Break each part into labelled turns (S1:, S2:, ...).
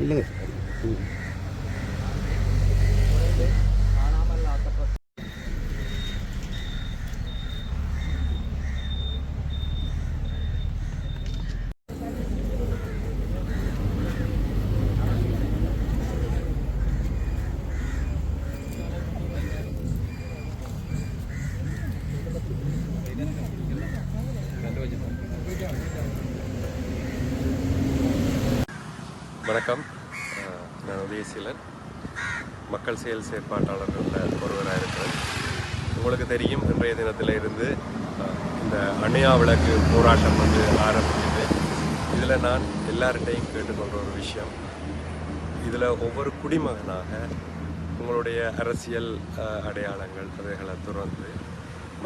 S1: இல்லைங்க.
S2: வணக்கம். நான் உதயசீலன், மக்கள் செயல் செயற்பாட்டாளர்களில் ஒருவராக இருக்கிறேன். உங்களுக்கு தெரியும், இன்றைய தினத்தில் இருந்து இந்த அணையா விளக்கு போராட்டம் ஆரம்பிக்குது. இதில் நான் எல்லார்கிட்டையும் கேட்டுக்கொண்ட ஒரு விஷயம், இதில் ஒவ்வொரு குடிமகனாக உங்களுடைய அரசியல் அடையாளங்கள் அவைகளை துறந்து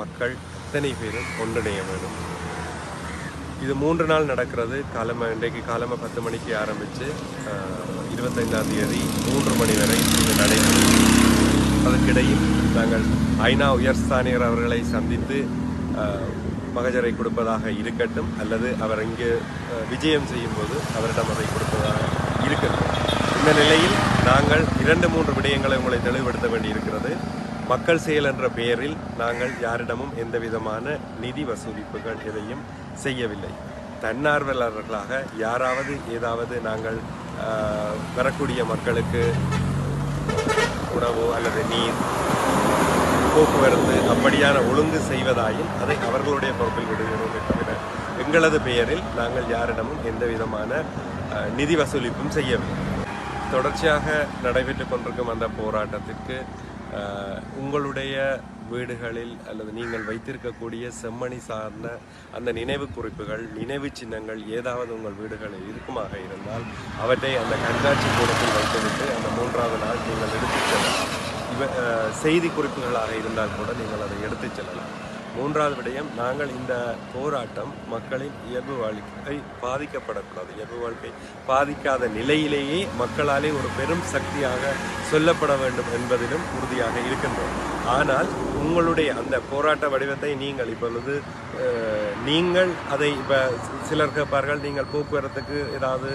S2: மக்கள் அத்தனை பேரும் ஒன்றிணைய வேண்டும். இது 3 நாள் நடக்கிறது. இன்றைக்கு காலமாக 10 மணிக்கு ஆரம்பித்து 25ஆம் தேதி 3 மணி வரை இது நடைபெறும். அதற்கிடையில் நாங்கள் ஐநா உயர்ஸ்தானியர் அவர்களை சந்தித்து மகஜரை கொடுப்பதாக இருக்கட்டும், அல்லது அவர் இங்கு விஜயம் செய்யும்போது அவரிடம் அதை கொடுப்பதாக இருக்கட்டும். இந்த நிலையில் நாங்கள் 2-3 விடயங்களை உங்களை தெளிவுபடுத்த வேண்டியிருக்கிறது. மக்கள் செயல் என்ற பெயரில் நாங்கள் யாரிடமும் எந்த விதமான நிதி வசூலிப்புகள் எதையும் செய்யவில்லை. தன்னார்வலர்களாக யாராவது ஏதாவது நாங்கள் வரக்கூடிய மக்களுக்கு உணவோ அல்லது நீர், போக்குவரத்து அப்படியான ஒழுங்கு செய்வதாயின் அதை அவர்களுடைய பொறுப்பில் விடுகிறோமே தவிர எங்களது பெயரில் நாங்கள் யாரிடமும் எந்த விதமான நிதி வசூலிப்பும் செய்யவில்லை. தொடர்ச்சியாக நடைபெற்று கொண்டிருக்கும் அந்த போராட்டத்திற்கு உங்களுடைய வீடுகளில் அல்லது நீங்கள் வைத்திருக்கக்கூடிய செம்மணி சார்ந்த அந்த நினைவு குறிப்புகள், நினைவு சின்னங்கள் ஏதாவது உங்கள் வீடுகளில் இருக்குமாக இருந்தால் அவற்றை அந்த கண்காட்சி கூடத்தில் வைத்துவிட்டு அந்த 3ஆவது நாள் நீங்கள் எடுத்துச் செல்லலாம். செய்தி குறிப்புகளாக இருந்தால் கூட நீங்கள் அதை எடுத்துச் செல்லலாம். 3வது விடயம், நாங்கள் இந்த போராட்டம் மக்களின் இயல்பு வாழ்க்கை பாதிக்கப்படக்கூடாது. இயல்பு வாழ்க்கை பாதிக்காத நிலையிலேயே மக்களாலே ஒரு பெரும் சக்தியாக சொல்லப்பட வேண்டும் என்பதிலும் உறுதியாக இருக்கின்றோம். ஆனால் உங்களுடைய அந்த போராட்ட வடிவத்தை நீங்கள் இப்பொழுது நீங்கள் அதை இப்போ சிலர் கேட்பார்கள், நீங்கள் போக்குவரத்துக்கு ஏதாவது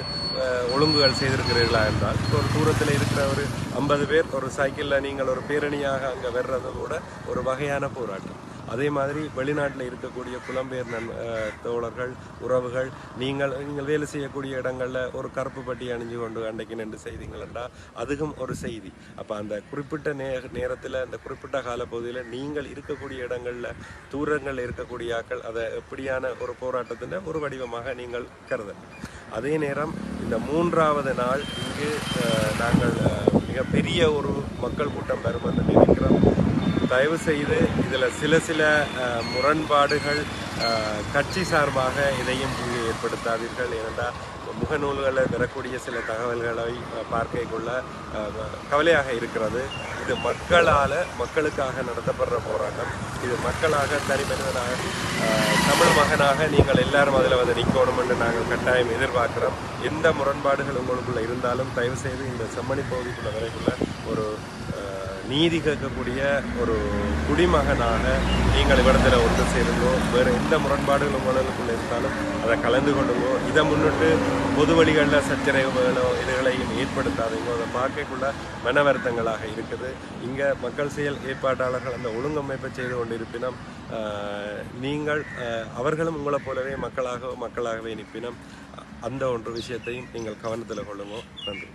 S2: ஒழுங்குகள் செய்திருக்கிறீர்களா என்றால், ஒரு தூரத்தில் இருக்கிற ஒரு 50 பேர் ஒரு சைக்கிளில் நீங்கள் ஒரு பேரணியாக அங்கே வர்றது கூட ஒரு வகையான போராட்டம். அதே மாதிரி வெளிநாட்டில் இருக்கக்கூடிய புலம்பெயர் தோழர்கள், உறவுகள், நீங்கள் வேலை செய்யக்கூடிய இடங்களில் ஒரு கருப்பு பட்டி அணிஞ்சு கொண்டு அன்றைக்கு நின்று செய்தீங்கள் என்றால் அதுவும் ஒரு செய்தி. அப்போ அந்த குறிப்பிட்ட நேரத்தில் அந்த குறிப்பிட்ட காலப்பகுதியில் நீங்கள் இருக்கக்கூடிய இடங்களில் தூரங்களில் இருக்கக்கூடிய ஆக்கள் அதை எப்படியான ஒரு போராட்டத்தின் ஒரு வடிவமாக நீங்கள் கருதலாம். அதே நேரம் இந்த 3வது நாள் இங்கு நாங்கள் மிகப்பெரிய ஒரு மக்கள் கூட்டம் வரும் என்று நினைக்கிறோம். தயவு செய்து இதில் சில முரண்பாடுகள் கட்சி சார்பாக இதையும் ஏற்படுத்தாதீர்கள். ஏனென்றால் முகநூல்களில் வரக்கூடிய சில தகவல்களை பார்க்கக்குள்ள கவலையாக இருக்கிறது. இது மக்களுக்காக நடத்தப்படுற போராட்டம். இது மக்களாக தனிமனிதனாக தமிழ் மகனாக நீங்கள் எல்லாரும் அதில் நிற்கணும் என்று நாங்கள் கட்டாயம் எதிர்பார்க்கிறோம். எந்த முரண்பாடுகள் உங்களுக்குள்ள இருந்தாலும் தயவு செய்து இந்த செம்மணி பகுதிக்குள்ள வரைக்குள்ள ஒரு நீதி கேட்கக்கூடிய ஒரு குடிமகனாக நீங்கள் இவ்விடத்தில் ஒன்று சேருங்கோ. வேறு எந்த முரண்பாடுகள் உங்களுக்குள்ள இருந்தாலும் அதை கலந்து கொள்ளுங்கோ. இதை முன்னிட்டு பொது வழிகளில் சச்சரவுகளோ இதுகளையும் ஏற்படுத்தாதீங்கோ. அதை பார்க்கக்குள்ள மன வருத்தங்களாக இருக்குது. இங்கே மக்கள் செயல் ஏற்பாட்டாளர்கள் அந்த ஒழுங்கமைப்பை செய்து கொண்டிருப்பினும் நீங்கள் அவர்களும் உங்களை போலவே மக்களாகவே நிற்பினும் அந்த ஒன்று விஷயத்தையும் நீங்கள் கவனத்தில் கொள்ளுங்கோ. நன்றி.